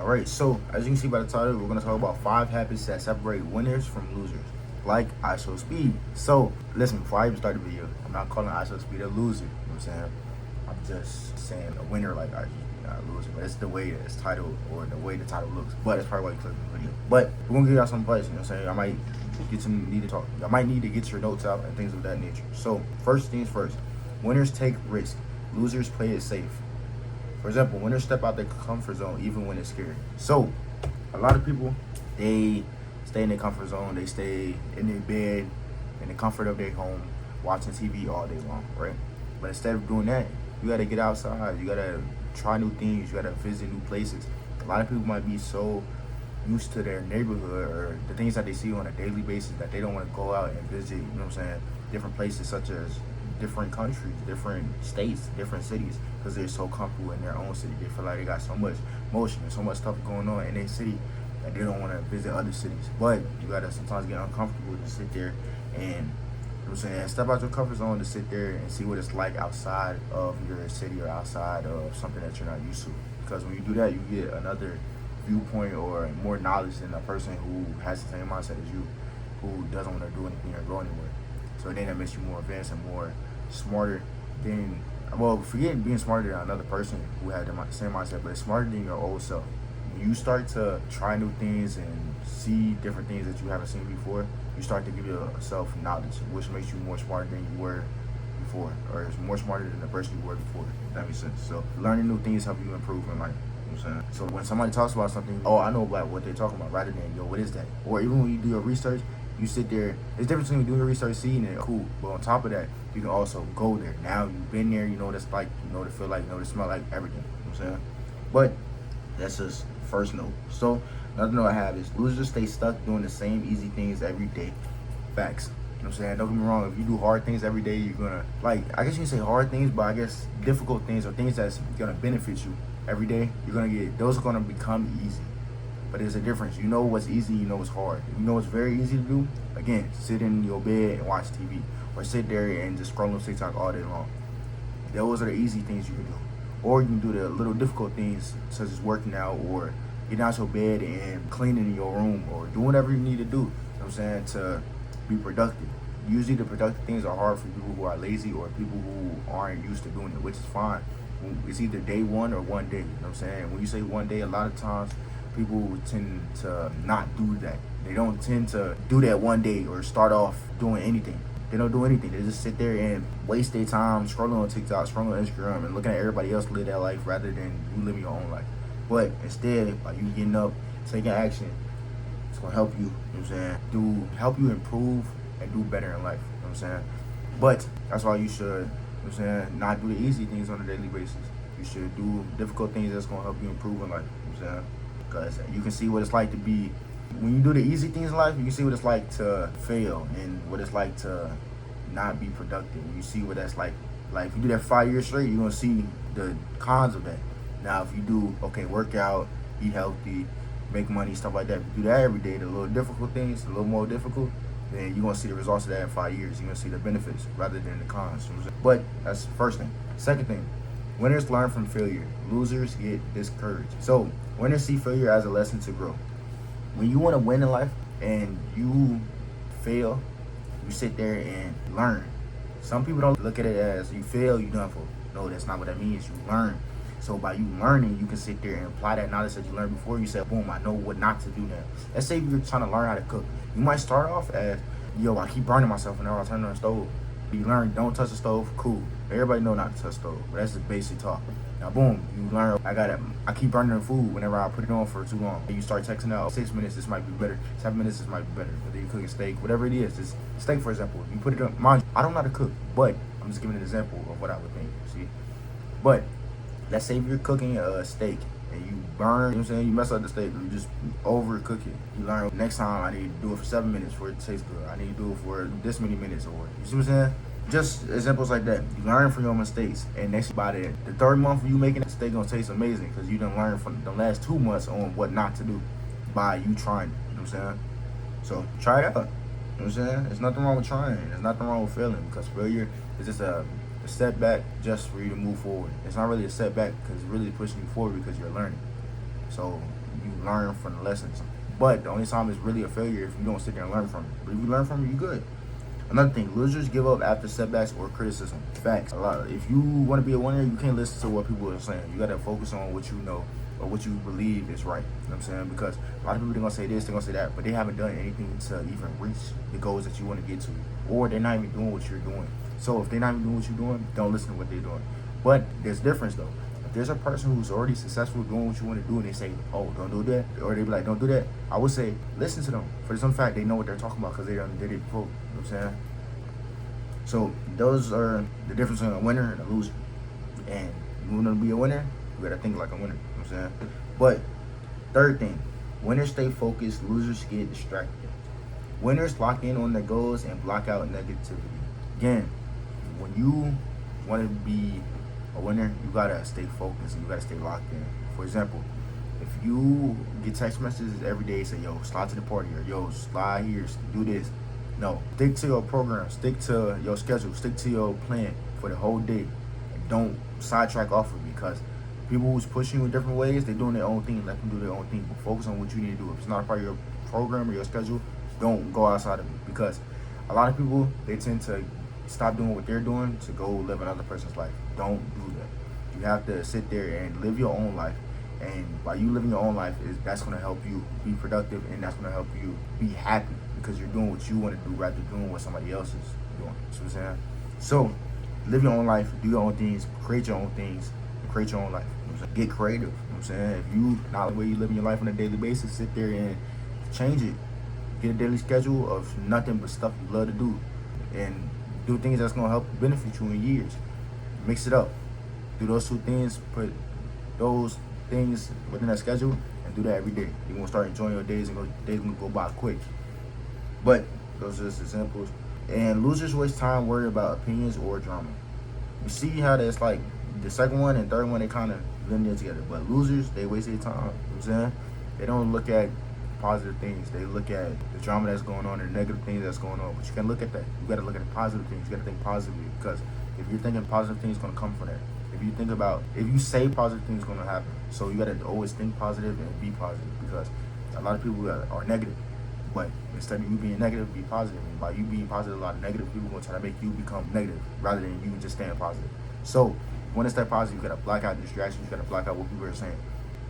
Alright, so as you can see by the title, we're going to talk about 5 habits that separate winners from losers, like iShowSpeed. So, listen, before I even start the video, I'm not calling iShowSpeed a loser, you know what I'm saying? I'm just saying a winner like iShowSpeed, not a loser. But it's the way it's titled, or the way the title looks. But that's probably why you clicked on the video. But we're going to give y'all some advice, you know what I'm saying? I might get some need to talk. I might need to get your notes out and things of that nature. So, first things first, winners take risk, losers play it safe. For example, winners step out their comfort zone even when it's scary. So, a lot of people, they stay in their comfort zone. They stay in their bed, in the comfort of their home, watching TV all day long, right? But instead of doing that, you gotta get outside. You gotta try new things. You gotta visit new places. A lot of people might be so used to their neighborhood or the things that they see on a daily basis that they don't want to go out and visit, you know what I'm saying, different places such as different countries, different states, different cities, because they're so comfortable in their own city. They feel like they got so much motion and so much stuff going on in their city that they don't want to visit other cities. But you gotta sometimes get uncomfortable to sit there and, you know what I'm saying, step out your comfort zone to sit there and see what it's like outside of your city or outside of something that you're not used to. Because when you do that, you get another viewpoint or more knowledge than a person who has the same mindset as you, who doesn't want to do anything or go anywhere. So then that makes you more advanced and more smarter than, well, forget being smarter than another person who had the same mindset, but smarter than your old self. When you start to try new things and see different things that you haven't seen before, you start to give yourself knowledge, which makes you more smarter than you were before, or it's more smarter than the person you were before, if that makes sense. So learning new things help you improve in life. You know what I'm saying? So when somebody talks about something, oh, I know about what they're talking about, rather than, yo, what is that? Or even when you do your research, you sit there, there's a difference between doing your research, seeing it, cool. But on top of that, you can also go there. Now you've been there, you know what it's like, you know what it feel like, you know what it smell like, everything. You know what I'm saying? But that's just first note. So another note I have is losers stay stuck doing the same easy things every day. Facts. You know what I'm saying? Don't get me wrong, if you do hard things every day, you're gonna, like, I guess you can say hard things, but I guess difficult things or things that's gonna benefit you every day, you're gonna get, those are gonna become easy. But there's a difference. You know what's easy, you know what's hard. You know what's very easy to do? Again, sit in your bed and watch TV. Or sit there and just scroll on TikTok all day long. Those are the easy things you can do. Or you can do the little difficult things, such as working out or getting out your bed and cleaning your room or doing whatever you need to do, you know what I'm saying, to be productive. Usually the productive things are hard for people who are lazy or people who aren't used to doing it, which is fine. It's either day one or one day, you know what I'm saying? When you say one day, a lot of times, people tend to not do that. They don't tend to do that one day or start off doing anything. They don't do anything. They just sit there and waste their time scrolling on TikTok, scrolling on Instagram, and looking at everybody else live that life rather than you living your own life. But instead, by you getting up, taking action, it's gonna help you, you know what I'm saying, help you improve and do better in life, you know what I'm saying? But that's why you should, you know what I'm saying, not do the easy things on a daily basis. You should do difficult things that's gonna help you improve in life, you know what I'm saying? Because you can see what it's like to be, when you do the easy things in life, you can see what it's like to fail and what it's like to not be productive. You see what that's like if you do that 5 years straight, you're going to see the cons of that. Now, if you do, okay, work out, eat healthy, make money, stuff like that, if you do that every day, the little difficult things, a little more difficult, then you're going to see the results of that in 5 years. You're going to see the benefits rather than the cons. But that's the first thing. Second thing, winners learn from failure. Losers get discouraged. So, winners see failure as a lesson to grow. When you want to win in life and you fail, you sit there and learn. Some people don't look at it as you fail, you done for. No, that's not what that means. You learn. So by you learning, you can sit there and apply that knowledge that you learned before. You said, boom, I know what not to do now. Let's say you're trying to learn how to cook. You might start off as, yo, I keep burning myself whenever I turn on the stove. You learn, don't touch the stove, cool. Everybody know not to touch the stove, but that's the basic talk. Now, boom, you learn, I keep burning the food whenever I put it on for too long. And you start texting out, 6 minutes, this might be better. 7 minutes, this might be better. Whether you're cooking steak, whatever it is. Just steak, for example, you put it on, mind you, I don't know how to cook, but I'm just giving an example of what I would think, see? But let's say if you're cooking a steak and you burn, you know what I'm saying, you mess up the steak, or you just overcook it. You learn, next time I need to do it for 7 minutes for it to taste good. I need to do it for this many minutes, or, you see what I'm saying? Just examples like that. You learn from your mistakes, and next by the third month of you making it, steak gonna taste amazing because you done learned from the last 2 months on what not to do by you trying it. You know what I'm saying? So try it out. You know what I'm saying? There's nothing wrong with trying. There's nothing wrong with failing, because failure is just a setback just for you to move forward. It's not really a setback because it's really pushing you forward because you're learning. So you learn from the lessons. But the only time it's really a failure if you don't sit there and learn from it. But if you learn from it, you good. Another thing, losers give up after setbacks or criticism. Facts. A lot. If you want to be a winner, you can't listen to what people are saying. You got to focus on what you know or what you believe is right. You know what I'm saying? Because a lot of people, they're going to say this, they're going to say that, but they haven't done anything to even reach the goals that you want to get to. Or they're not even doing what you're doing. So if they're not even doing what you're doing, don't listen to what they're doing. But there's difference though. If there's a person who's already successful doing what you want to do and they say, oh, don't do that, or they be like, don't do that, I would say, listen to them. For some fact, they know what they're talking about because they done did it before. You know what I'm saying? So those are the difference between a winner and a loser. And you want to be a winner, you gotta think like a winner. You know what I'm saying? But third thing, winners stay focused, losers get distracted. Winners lock in on their goals and block out negativity. Again, when you want to be a winner, you gotta stay focused and you gotta stay locked in. For example, if you get text messages every day say, yo, slide to the party, or yo, slide here, do this. No, stick to your program, stick to your schedule, stick to your plan for the whole day. And don't sidetrack off of it, because people who's pushing you in different ways, they're doing their own thing. Let them do their own thing. But focus on what you need to do. If it's not a part of your program or your schedule, don't go outside of it. Because a lot of people, they tend to stop doing what they're doing to go live another person's life. Don't do that. You have to sit there and live your own life. And by you living your own life, that's going to help you be productive, and that's going to help you be happy because you're doing what you want to do rather than doing what somebody else is doing. You know what I'm saying? So live your own life, do your own things, create your own things, and create your own life. You know what I'm saying? Get creative. You know what I'm saying? If you not the way you live your life on a daily basis, sit there and change it. Get a daily schedule of nothing but stuff you love to do, and do things that's going to help benefit you in years. Mix it up. Do those two things, put those things within that schedule, and do that every day. You're going to start enjoying your days, and days going to go by quick. But those are just examples. And losers waste time worrying about opinions or drama. You see how that's like the second one and third one, they kind of blend in together. But losers, they waste their time. You know what I'm saying? They don't look at positive things. They look at the drama that's going on, the negative things that's going on. But you can look at that. You got to look at the positive things. You got to think positively, because if you're thinking positive things, going to come from that. If you say positive things, going to happen. So you got to always think positive and be positive, because a lot of people are negative. But instead of you being negative, be positive. And by you being positive, a lot of negative people are going to try to make you become negative rather than you just staying positive. So you want to stay positive, you got to block out distractions. You got to block out what people are saying.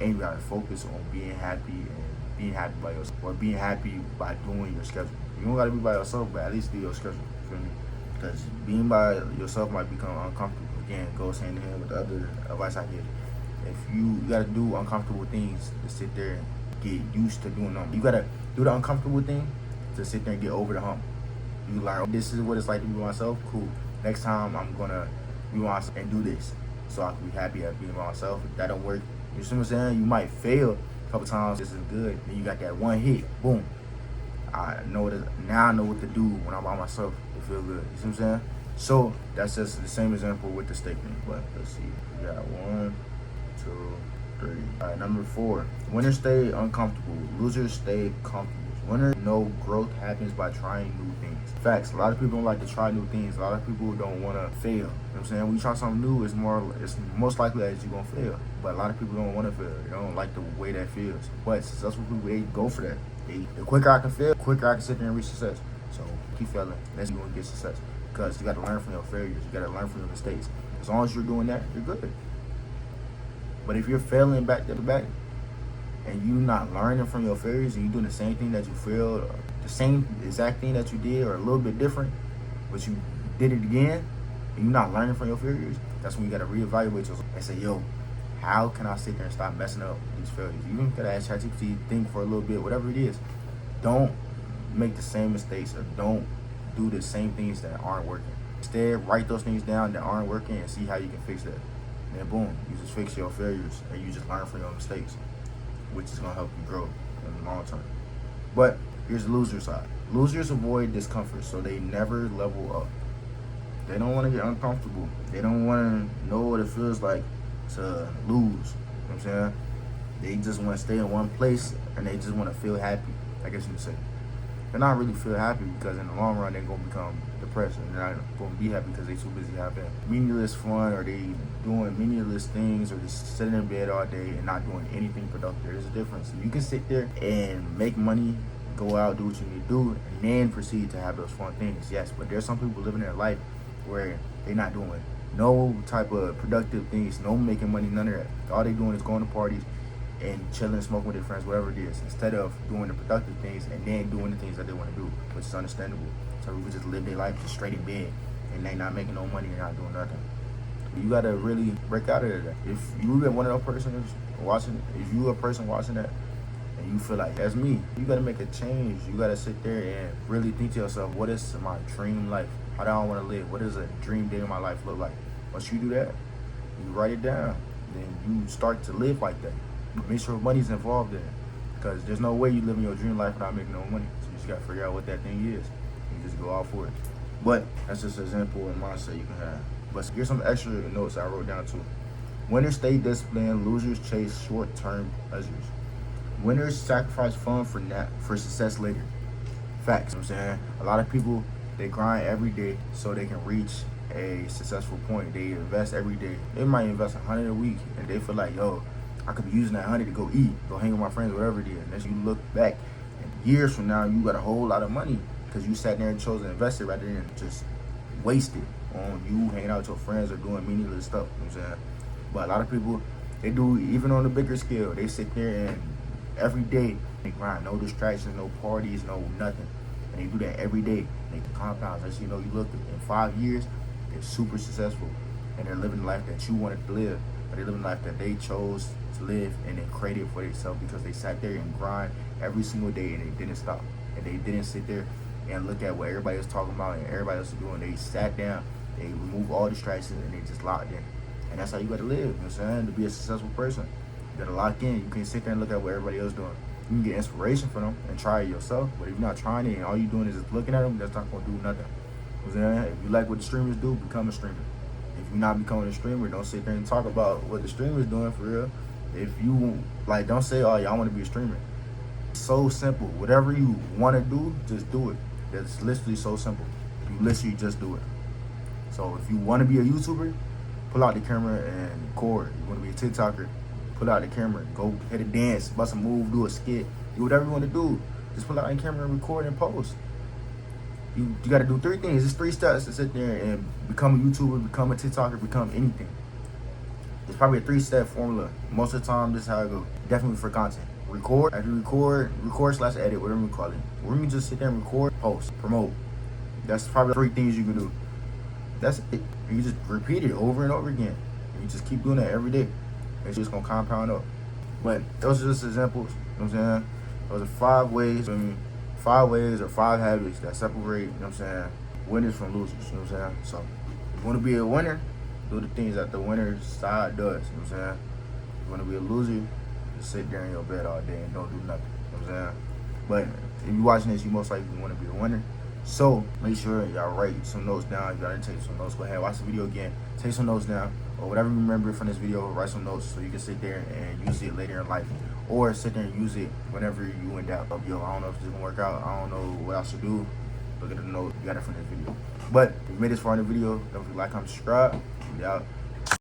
And you got to focus on being happy and being happy by yourself, or being happy by doing your schedule. You don't got to be by yourself, but at least do your schedule. You feel me? Because being by yourself might become uncomfortable. Again, goes hand in hand with the other advice I give. If you got to do uncomfortable things to sit there and get used to doing them. You got to do the uncomfortable thing to sit there and get over the hump. You learn, this is what it's like to be myself. Cool. Next time I'm going to be myself and do this so I can be happy at being myself. If that don't work, you see what I'm saying? You might fail a couple times. This is good. Then you got that one hit. Boom. Now I know what to do when I'm by myself to feel good. You see what I'm saying? So that's just the same example with the statement. But let's see. We got 1, 2, 3. All right, number 4. Winners stay uncomfortable. Losers stay comfortable. Winners know growth happens by trying new things. Facts. A lot of people don't like to try new things. A lot of people don't want to fail. You know what I'm saying? When you try something new, it's most likely that you're going to fail. But a lot of people don't want to fail. They don't like the way that feels. But successful people, they go for that. The quicker I can fail, the quicker I can sit there and reach success. So keep failing. That's when you get success. Because you got to learn from your failures. You got to learn from your mistakes. As long as you're doing that, you're good. But if you're failing back to back, and you're not learning from your failures, and you're doing the same thing that you failed, the same exact thing that you did, or a little bit different, but you did it again, and you're not learning from your failures, that's when you got to reevaluate yourself and say, yo, how can I sit there and stop messing up these failures? You even got to ask ChatGPT, think for a little bit, whatever it is. Don't make the same mistakes, or don't do the same things that aren't working. Instead, write those things down that aren't working and see how you can fix that. And then boom, you just fix your failures, and you just learn from your mistakes, which is going to help you grow in the long term. But here's the loser side. Losers avoid discomfort, so they never level up. They don't want to get uncomfortable. They don't want to know what it feels like to lose. You know what I'm saying? They just want to stay in one place, and they just want to feel happy, I guess you would say. they're not really feel happy, because in the long run they're gonna become depressed, and they're not gonna be happy because they too busy having meaningless fun, or they doing meaningless things, or just sitting in bed all day and not doing anything productive. There's a difference. You can sit there and make money, go out, do what you need to do, and then proceed to have those fun things. Yes, but there's some people living their life where they're not doing no type of productive things, no making money, none of that. All they doing is going to parties and chilling, smoking with their friends, whatever it is, instead of doing the productive things and then doing the things that they want to do, which is understandable. So people just live their life just straight in bed, and they not making no money, they're not doing nothing. You gotta really break out of that. If you one of those persons watching, if you a person watching that, and you feel like that's me, you gotta make a change. You gotta sit there and really think to yourself, what is my dream life? How do I want to live? What does a dream day in my life look like? Once you do that, you write it down, then you start to live like that. Make sure money's involved in it, because there's no way you living your dream life without making no money. So you just gotta figure out what that thing is. You just go out for it. But that's just an example and mindset you can have. But here's some extra notes I wrote down too. Winners stay disciplined, losers chase short-term pleasures. Winners sacrifice fun for success later. Facts. You know what I'm saying? A lot of people, they grind every day so they can reach a successful point. They invest every day. They might invest $100 a week, and they feel like, yo, I could be using that $100 to go eat, go hang with my friends, whatever it is. And as you look back, and years from now, you got a whole lot of money because you sat there and chose to invest it rather than just waste it on you hanging out with your friends or doing meaningless stuff. You know what I'm saying? But a lot of people, they do, even on the bigger scale, they sit there and every day they grind, no distractions, no parties, no nothing. And they do that every day. They compound. As you know, you look in 5 years, they're super successful, and they're living the life that you wanted to live. But they're living the life that they chose to live and then created for themselves because they sat there and grind every single day and they didn't stop. And they didn't sit there and look at what everybody was talking about and everybody else was doing. They sat down, they removed all distractions, and they just locked in. And that's how you gotta live, you know what I'm saying? To be a successful person, you gotta lock in. You can't sit there and look at what everybody else doing. You can get inspiration from them and try it yourself, but if you're not trying it and all you're doing is just looking at them, that's not gonna do nothing. You know what I'm saying? If you like what the streamers do, become a streamer. If you're not becoming a streamer, don't sit there and talk about what the streamer's doing for real. If you, like, don't say, oh, yeah, I want to be a streamer. It's so simple. Whatever you want to do, just do it. It's literally so simple. You literally just do it. So if you want to be a YouTuber, pull out the camera and record. You want to be a TikToker, pull out the camera, go hit a dance, bust a move, do a skit, do whatever you want to do. Just pull out the camera and record and post. You got to do 3 things. It's 3 steps to sit there and become a YouTuber, become a TikToker, become anything. It's probably a 3-step formula. Most of the time, this is how I go. Definitely for content. Record. After you record/edit, whatever you call it. Or you can just sit there and record, post, promote. That's probably 3 things you can do. That's it. You just repeat it over and over again. And you just keep doing that every day. It's just going to compound up. But those are just examples. You know what I'm saying? Those are 5 ways. 5 ways or 5 habits that separate, you know what I'm saying, winners from losers, you know what I'm saying? So, if you want to be a winner, do the things that the winner's side does, you know what I'm saying? If you want to be a loser, just sit there in your bed all day and don't do nothing, you know what I'm saying? But if you're watching this, you most likely want to be a winner. So, make sure y'all write some notes down. If y'all didn't take some notes, go ahead, watch the video again, take some notes down, or whatever you remember from this video, write some notes so you can sit there and use it later in life. Or sit there and use it whenever you in doubt. Yo, I don't know if this is gonna work out. I don't know what else to do. Look at the note. You got it from this video. But if you made this far in the video, don't forget to like, comment, subscribe. Be out.